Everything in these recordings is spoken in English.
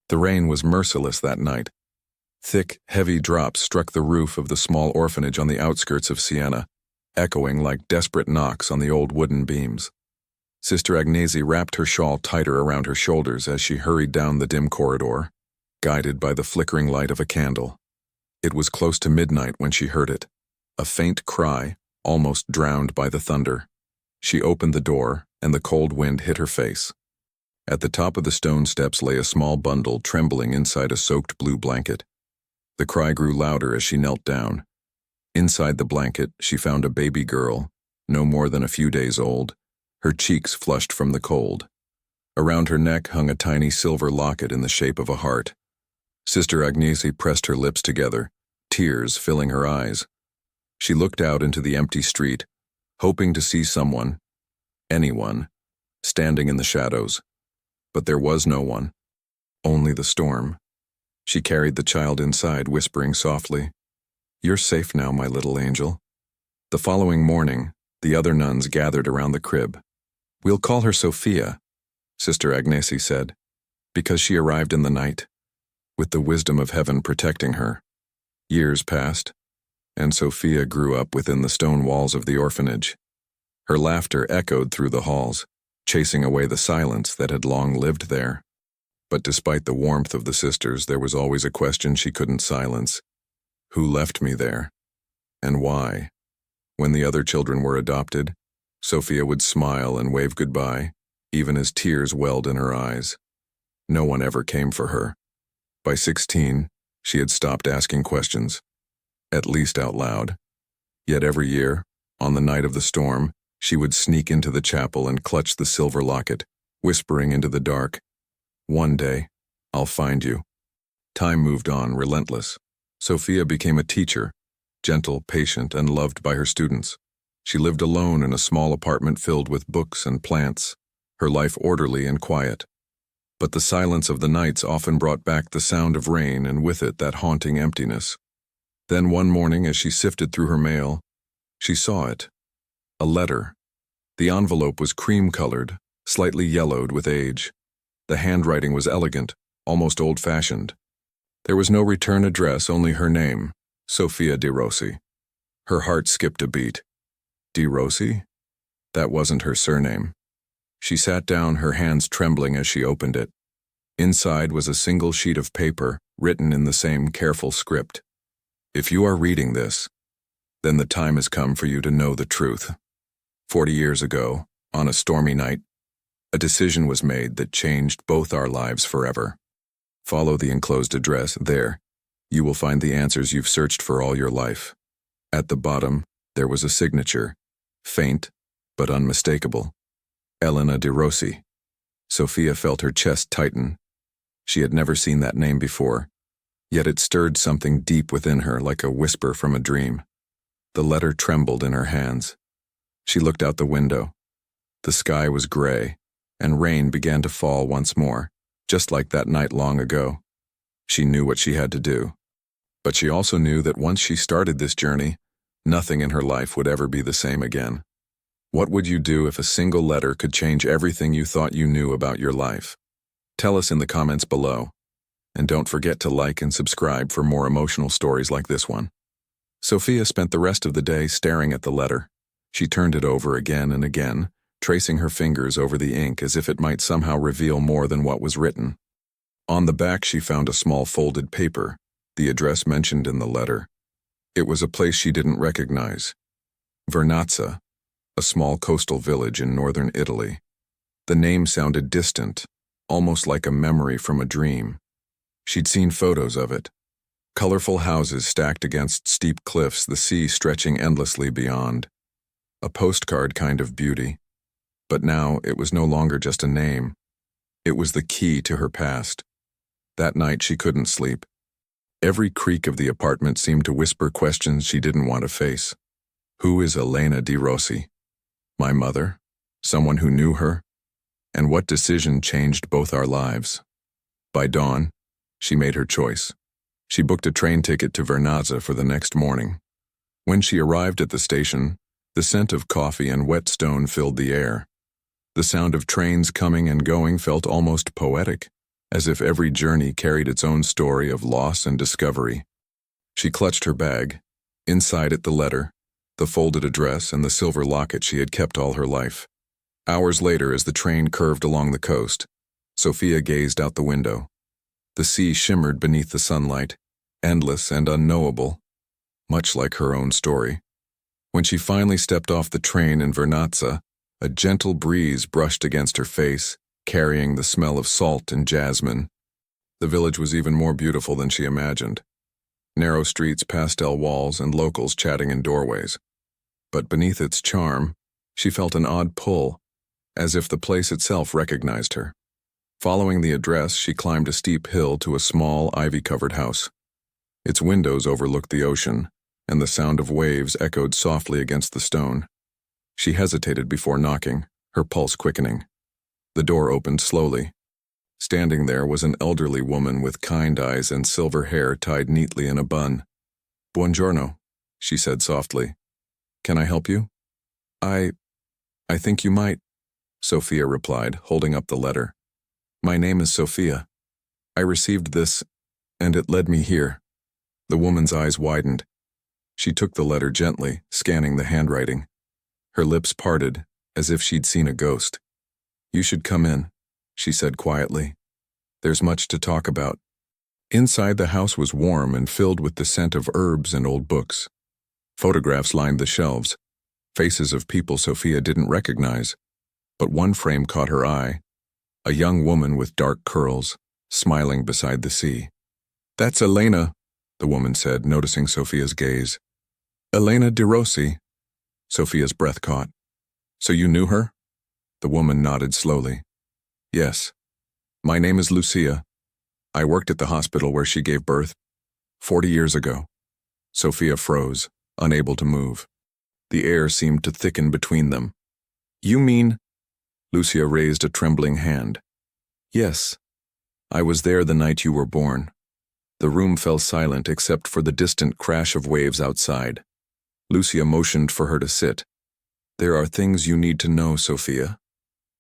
The rain was merciless that night. Thick, heavy drops struck the roof of the small orphanage on the outskirts of Siena, echoing like desperate knocks on the old wooden beams. Sister Agnesi wrapped her shawl tighter around her shoulders as she hurried down the dim corridor, guided by the flickering light of a candle. It was close to midnight when she heard it, a faint cry, almost drowned by the thunder. She opened the door, and the cold wind hit her face. At the top of the stone steps lay a small bundle trembling inside a soaked blue blanket. The cry grew louder as she knelt down. Inside the blanket, she found a baby girl, no more than a few days old, her cheeks flushed from the cold. Around her neck hung a tiny silver locket in the shape of a heart. Sister Agnesi pressed her lips together, tears filling her eyes. She looked out into the empty street, hoping to see someone, anyone, standing in the shadows. But there was no one, only the storm. She carried the child inside, whispering softly, "You're safe now, my little angel." The following morning, the other nuns gathered around the crib. "We'll call her Sofia," Sister Agnesi said, "because she arrived in the night, with the wisdom of heaven protecting her." Years passed, and Sofia grew up within the stone walls of the orphanage. Her laughter echoed through the halls, chasing away the silence that had long lived there. But despite the warmth of the sisters, there was always a question she couldn't silence. Who left me there? And why? When the other children were adopted, Sofia would smile and wave goodbye, even as tears welled in her eyes. No one ever came for her. By 16, she had stopped asking questions, at least out loud. Yet every year, on the night of the storm, she would sneak into the chapel and clutch the silver locket, whispering into the dark, "One day, I'll find you." Time moved on, relentless. Sofia became a teacher, gentle, patient, and loved by her students. She lived alone in a small apartment filled with books and plants, her life orderly and quiet. But the silence of the nights often brought back the sound of rain and with it that haunting emptiness. Then one morning, as she sifted through her mail, she saw it. A letter. The envelope was cream-colored, slightly yellowed with age. The handwriting was elegant, almost old-fashioned. There was no return address, only her name, Sofia de Rossi. Her heart skipped a beat. De Rossi? That wasn't her surname. She sat down, her hands trembling as she opened it. Inside was a single sheet of paper, written in the same careful script. "If you are reading this, then the time has come for you to know the truth. 40 years ago, on a stormy night, a decision was made that changed both our lives forever. Follow the enclosed address. There, you will find the answers you've searched for all your life." At the bottom, there was a signature, faint but unmistakable. Elena de Rossi. Sofia felt her chest tighten. She had never seen that name before, yet it stirred something deep within her like a whisper from a dream. The letter trembled in her hands. She looked out the window. The sky was gray, and rain began to fall once more, just like that night long ago. She knew what she had to do. But she also knew that once she started this journey, nothing in her life would ever be the same again. What would you do if a single letter could change everything you thought you knew about your life? Tell us in the comments below. And don't forget to like and subscribe for more emotional stories like this one. Sofia spent the rest of the day staring at the letter. She turned it over again and again, tracing her fingers over the ink as if it might somehow reveal more than what was written. On the back she found a small folded paper, the address mentioned in the letter. It was a place she didn't recognize. Vernazza, a small coastal village in northern Italy. The name sounded distant, almost like a memory from a dream. She'd seen photos of it. Colorful houses stacked against steep cliffs, the sea stretching endlessly beyond. A postcard kind of beauty. But now it was no longer just a name. It was the key to her past. That night she couldn't sleep. Every creak of the apartment seemed to whisper questions she didn't want to face. Who is Elena de Rossi? My mother? Someone who knew her? And what decision changed both our lives? By dawn, she made her choice. She booked a train ticket to Vernazza for the next morning. When she arrived at the station, the scent of coffee and wet stone filled the air. The sound of trains coming and going felt almost poetic. as if every journey carried its own story of loss and discovery. She clutched her bag. Inside it the letter, the folded address, and the silver locket she had kept all her life. Hours later, as the train curved along the coast, Sofia gazed out the window. The sea shimmered beneath the sunlight, endless and unknowable, much like her own story. When she finally stepped off the train in Vernazza, a gentle breeze brushed against her face, carrying the smell of salt and jasmine. The village was even more beautiful than she imagined. Narrow streets, pastel walls, and locals chatting in doorways. But beneath its charm, she felt an odd pull, as if the place itself recognized her. Following the address, she climbed a steep hill to a small, ivy-covered house. Its windows overlooked the ocean, and the sound of waves echoed softly against the stone. She hesitated before knocking, her pulse quickening. The door opened slowly. Standing there was an elderly woman with kind eyes and silver hair tied neatly in a bun. "Buongiorno," she said softly. "Can I help you?" I think you might," Sofia replied, holding up the letter. "My name is Sofia. I received this, and it led me here." The woman's eyes widened. She took the letter gently, scanning the handwriting. Her lips parted, as if she'd seen a ghost. "You should come in," she said quietly. "There's much to talk about." Inside, the house was warm and filled with the scent of herbs and old books. Photographs lined the shelves, faces of people Sofia didn't recognize. But one frame caught her eye, a young woman with dark curls, smiling beside the sea. "That's Elena," the woman said, noticing Sofia's gaze. "Elena de Rossi." Sofia's breath caught. "So you knew her?" The woman nodded slowly. "Yes. My name is Lucia. I worked at the hospital where she gave birth 40 years ago." Sofia froze, unable to move. The air seemed to thicken between them. "You mean—" Lucia raised a trembling hand. "Yes. I was there the night you were born." The room fell silent except for the distant crash of waves outside. Lucia motioned for her to sit. "There are things you need to know, Sofia.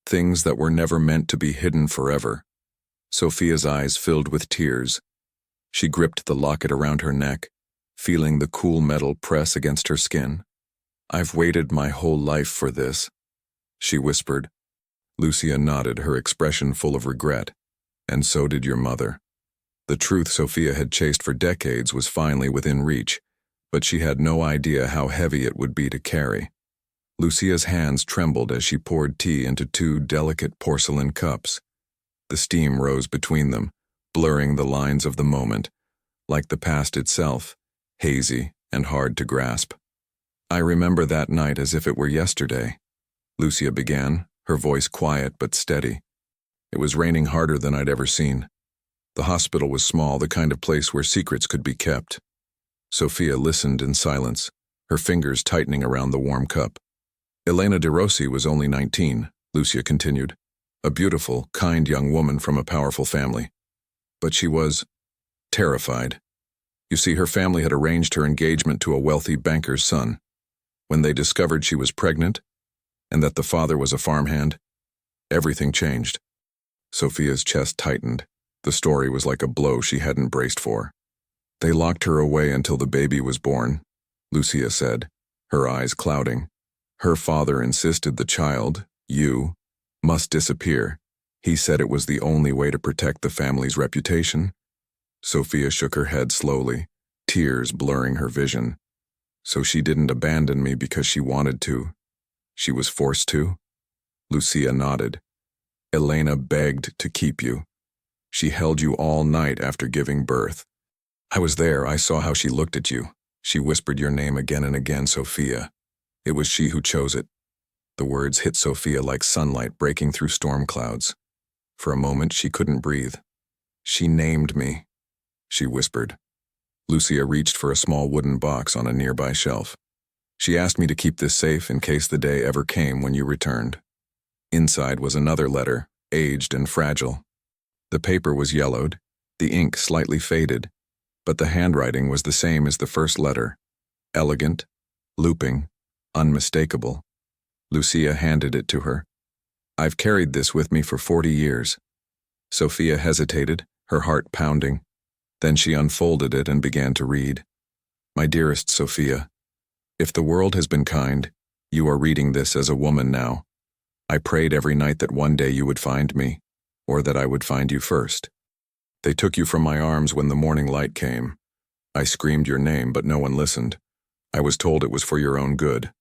Things that were never meant to be hidden forever." Sofia's eyes filled with tears. She gripped the locket around her neck, feeling the cool metal press against her skin. "I've waited my whole life for this," she whispered. Lucia nodded, her expression full of regret. "And so did your mother." The truth Sofia had chased for decades was finally within reach, but she had no idea how heavy it would be to carry. Lucia's hands trembled as she poured tea into 2 delicate porcelain cups. The steam rose between them, blurring the lines of the moment, like the past itself, hazy and hard to grasp. "I remember that night as if it were yesterday," Lucia began, her voice quiet but steady. "It was raining harder than I'd ever seen. The hospital was small, the kind of place where secrets could be kept." Sofia listened in silence, her fingers tightening around the warm cup. "Elena de Rossi was only 19, Lucia continued. A beautiful, kind young woman from a powerful family. But she was terrified. You see, her family had arranged her engagement to a wealthy banker's son. When they discovered she was pregnant, and that the father was a farmhand, everything changed." Sofia's chest tightened. The story was like a blow she hadn't braced for. "They locked her away until the baby was born," Lucia said, her eyes clouding. "Her father insisted the child, you, must disappear. He said it was the only way to protect the family's reputation." Sofia shook her head slowly, tears blurring her vision. "So she didn't abandon me because she wanted to. She was forced to?" Lucia nodded. "Elena begged to keep you. She held you all night after giving birth. I was there, I saw how she looked at you. She whispered your name again and again, Sofia. It was she who chose it." The words hit Sofia like sunlight breaking through storm clouds. For a moment, she couldn't breathe. "She named me," she whispered. Lucia reached for a small wooden box on a nearby shelf. "She asked me to keep this safe in case the day ever came when you returned." Inside was another letter, aged and fragile. The paper was yellowed, the ink slightly faded, but the handwriting was the same as the first letter. Elegant, looping, unmistakable. Lucia handed it to her. "I've carried this with me for 40 years. Sofia hesitated, her heart pounding. Then she unfolded it and began to read. My dearest Sofia, if the world has been kind, you are reading this as a woman now. I prayed every night that one day you would find me, or that I would find you first. They took you from my arms when the morning light came. I screamed your name, but no one listened. I was told it was for your own good.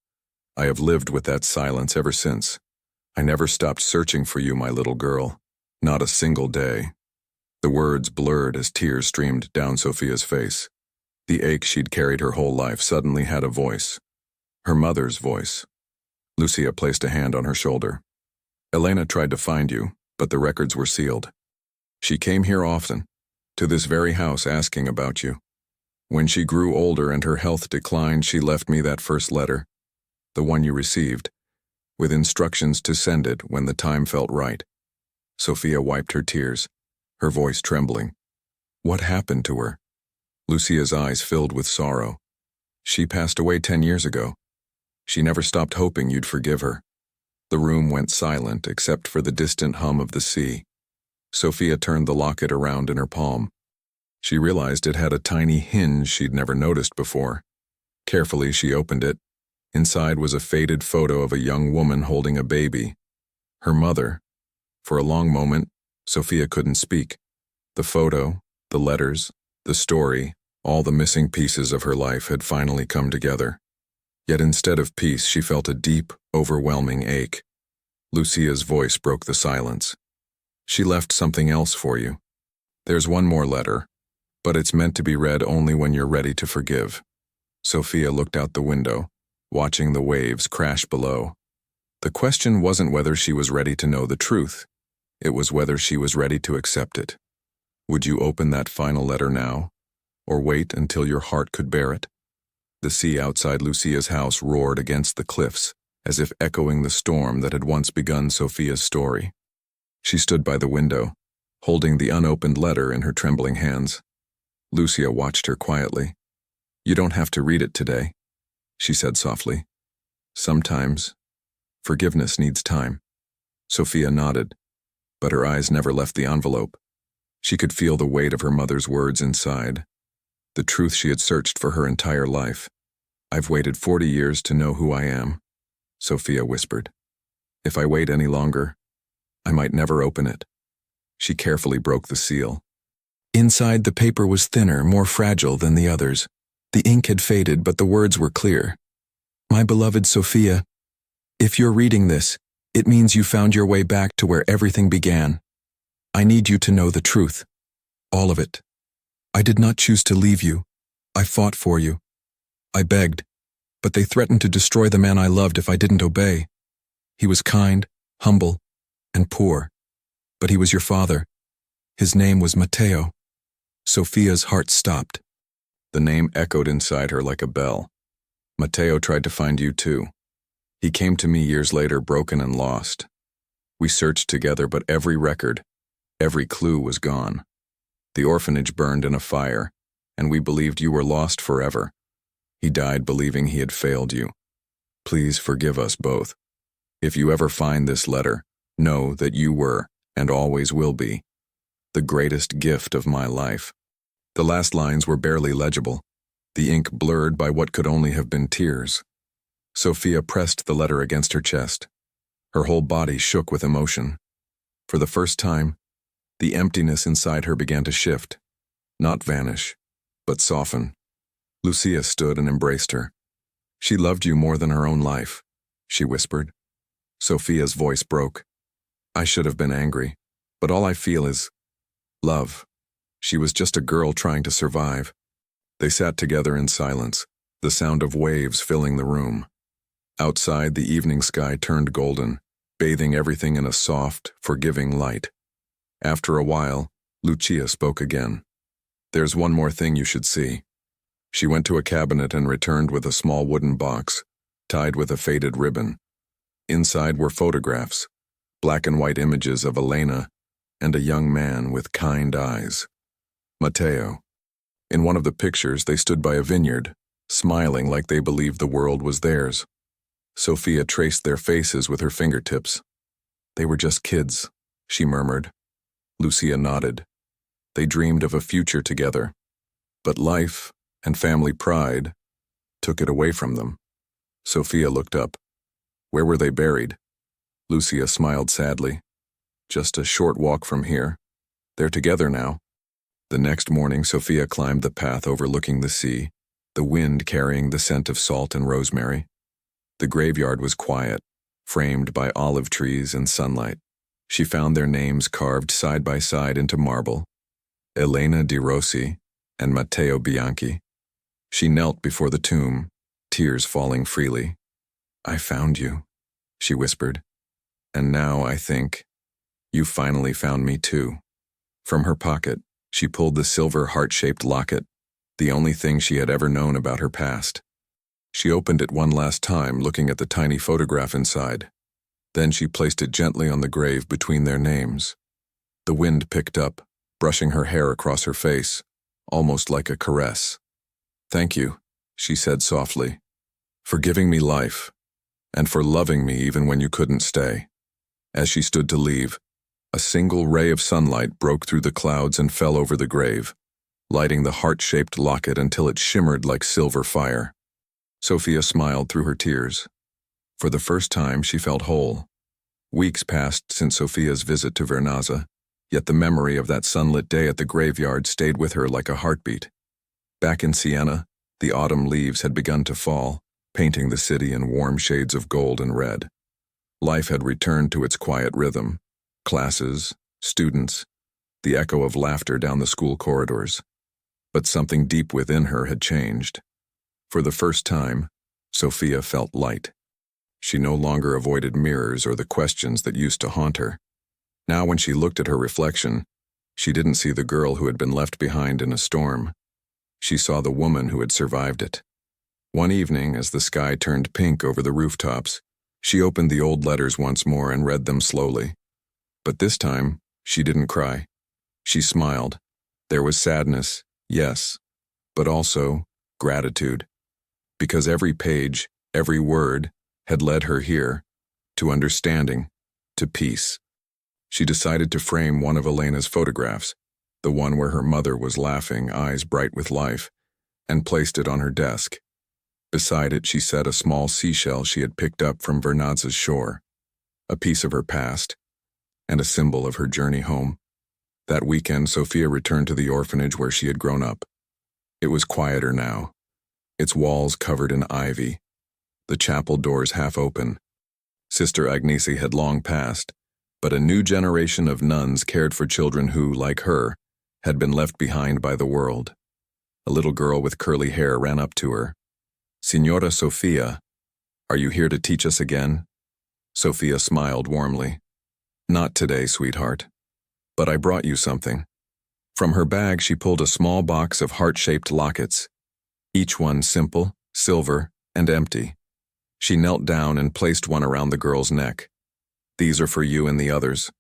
I have lived with that silence ever since. I never stopped searching for you, my little girl. Not a single day. The words blurred as tears streamed down Sofia's face. The ache she'd carried her whole life suddenly had a voice. Her mother's voice. Lucia placed a hand on her shoulder. Elena tried to find you, but the records were sealed. She came here often, to this very house asking about you. When she grew older and her health declined, she left me that first letter, the one you received, with instructions to send it when the time felt right. Sofia wiped her tears, her voice trembling. What happened to her? Lucia's eyes filled with sorrow. She passed away 10 years ago. She never stopped hoping you'd forgive her. The room went silent except for the distant hum of the sea. Sofia turned the locket around in her palm. She realized it had a tiny hinge she'd never noticed before. Carefully, she opened it. Inside was a faded photo of a young woman holding a baby. Her mother. For a long moment, Sofia couldn't speak. The photo, the letters, the story, all the missing pieces of her life had finally come together. Yet instead of peace, she felt a deep, overwhelming ache. Lucia's voice broke the silence. She left something else for you. There's one more letter, but it's meant to be read only when you're ready to forgive. Sofia looked out the window, watching the waves crash below. The question wasn't whether she was ready to know the truth. It was whether she was ready to accept it. Would you open that final letter now, or wait until your heart could bear it? The sea outside Lucia's house roared against the cliffs, as if echoing the storm that had once begun Sofia's story. She stood by the window, holding the unopened letter in her trembling hands. Lucia watched her quietly. You don't have to read it today, she said softly. Sometimes, forgiveness needs time. Sofia nodded, but her eyes never left the envelope. She could feel the weight of her mother's words inside, the truth she had searched for her entire life. I've waited 40 years to know who I am, Sofia whispered. If I wait any longer, I might never open it. She carefully broke the seal. Inside, the paper was thinner, more fragile than the others. The ink had faded, but the words were clear. My beloved Sofia, if you're reading this, it means you found your way back to where everything began. I need you to know the truth. All of it. I did not choose to leave you. I fought for you. I begged, but they threatened to destroy the man I loved if I didn't obey. He was kind, humble, and poor, but he was your father. His name was Matteo. Sofia's heart stopped. The name echoed inside her like a bell. Matteo tried to find you too. He came to me years later, broken and lost. We searched together, but every record, every clue was gone. The orphanage burned in a fire, and we believed you were lost forever. He died believing he had failed you. Please forgive us both. If you ever find this letter, know that you were, and always will be, the greatest gift of my life. The last lines were barely legible, the ink blurred by what could only have been tears. Sofia pressed the letter against her chest. Her whole body shook with emotion. For the first time, the emptiness inside her began to shift, not vanish, but soften. Lucia stood and embraced her. She loved you more than her own life, she whispered. Sofia's voice broke. I should have been angry, but all I feel is love. She was just a girl trying to survive. They sat together in silence, the sound of waves filling the room. Outside, the evening sky turned golden, bathing everything in a soft, forgiving light. After a while, Lucia spoke again. There's one more thing you should see. She went to a cabinet and returned with a small wooden box, tied with a faded ribbon. Inside were photographs, black and white images of Elena and a young man with kind eyes. Matteo. In one of the pictures, they stood by a vineyard, smiling like they believed the world was theirs. Sofia traced their faces with her fingertips. They were just kids, she murmured. Lucia nodded. They dreamed of a future together. But life and family pride took it away from them. Sofia looked up. Where were they buried? Lucia smiled sadly. Just a short walk from here. They're together now. The next morning, Sofia climbed the path overlooking the sea, the wind carrying the scent of salt and rosemary. The graveyard was quiet, framed by olive trees and sunlight. She found their names carved side by side into marble, Elena di Rossi and Matteo Bianchi. She knelt before the tomb, tears falling freely. I found you, she whispered. And now I think, you finally found me too. From her pocket, she pulled the silver heart-shaped locket, the only thing she had ever known about her past. She opened it one last time, looking at the tiny photograph inside. Then she placed it gently on the grave between their names. The wind picked up, brushing her hair across her face, almost like a caress. Thank you, she said softly, for giving me life, and for loving me even when you couldn't stay. As she stood to leave, a single ray of sunlight broke through the clouds and fell over the grave, lighting the heart-shaped locket until it shimmered like silver fire. Sofia smiled through her tears. For the first time, she felt whole. Weeks passed since Sofia's visit to Vernazza, yet the memory of that sunlit day at the graveyard stayed with her like a heartbeat. Back in Siena, the autumn leaves had begun to fall, painting the city in warm shades of gold and red. Life had returned to its quiet rhythm. Classes, students, the echo of laughter down the school corridors. But something deep within her had changed. For the first time, Sofia felt light. She no longer avoided mirrors or the questions that used to haunt her. Now when she looked at her reflection, she didn't see the girl who had been left behind in a storm. She saw the woman who had survived it. One evening, as the sky turned pink over the rooftops, she opened the old letters once more and read them slowly. But this time, she didn't cry. She smiled. There was sadness, yes, but also gratitude. Because every page, every word, had led her here, to understanding, to peace. She decided to frame one of Elena's photographs, the one where her mother was laughing, eyes bright with life, and placed it on her desk. Beside it, she set a small seashell she had picked up from Vernazza's shore, a piece of her past, and a symbol of her journey home. That weekend, Sofia returned to the orphanage where she had grown up. It was quieter now, its walls covered in ivy, the chapel doors half open. Sister Agnesi had long passed, but a new generation of nuns cared for children who, like her, had been left behind by the world. A little girl with curly hair ran up to her. Signora Sofia, are you here to teach us again? Sofia smiled warmly. Not today, sweetheart. But I brought you something. From her bag, she pulled a small box of heart-shaped lockets, each one simple, silver, and empty. She knelt down and placed one around the girl's neck. These are for you and the others.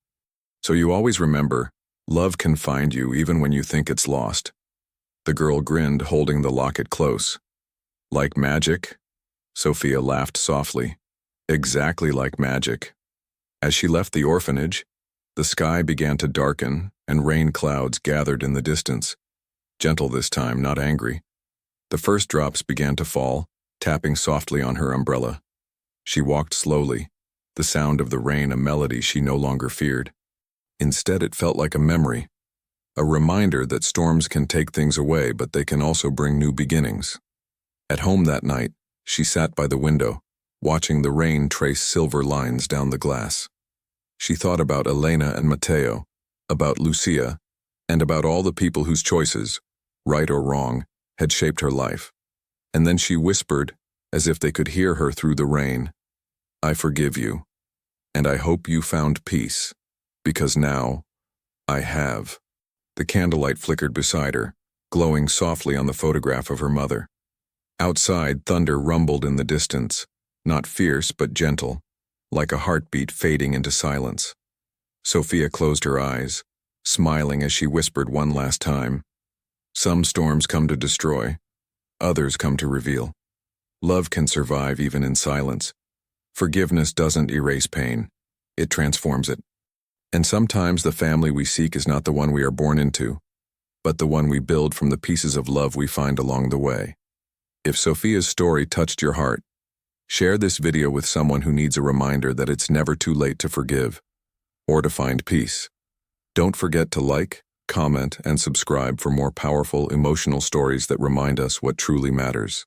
So you always remember, love can find you even when you think it's lost. The girl grinned, holding the locket close. Like magic? Sofia laughed softly. Exactly like magic. As she left the orphanage, the sky began to darken and rain clouds gathered in the distance. Gentle this time, not angry. The first drops began to fall, tapping softly on her umbrella. She walked slowly, the sound of the rain a melody she no longer feared. Instead, it felt like a memory, a reminder that storms can take things away, but they can also bring new beginnings. At home that night, she sat by the window, watching the rain trace silver lines down the glass. She thought about Elena and Matteo, about Lucia, and about all the people whose choices, right or wrong, had shaped her life. And then she whispered, as if they could hear her through the rain, I forgive you, and I hope you found peace, because now, I have. The candlelight flickered beside her, glowing softly on the photograph of her mother. Outside, thunder rumbled in the distance, not fierce but gentle, like a heartbeat fading into silence. Sofia closed her eyes, smiling as she whispered one last time, some storms come to destroy, others come to reveal. Love can survive even in silence. Forgiveness doesn't erase pain, it transforms it. And sometimes the family we seek is not the one we are born into, but the one we build from the pieces of love we find along the way. If Sofia's story touched your heart, share this video with someone who needs a reminder that it's never too late to forgive or to find peace. Don't forget to like, comment, and subscribe for more powerful, emotional stories that remind us what truly matters.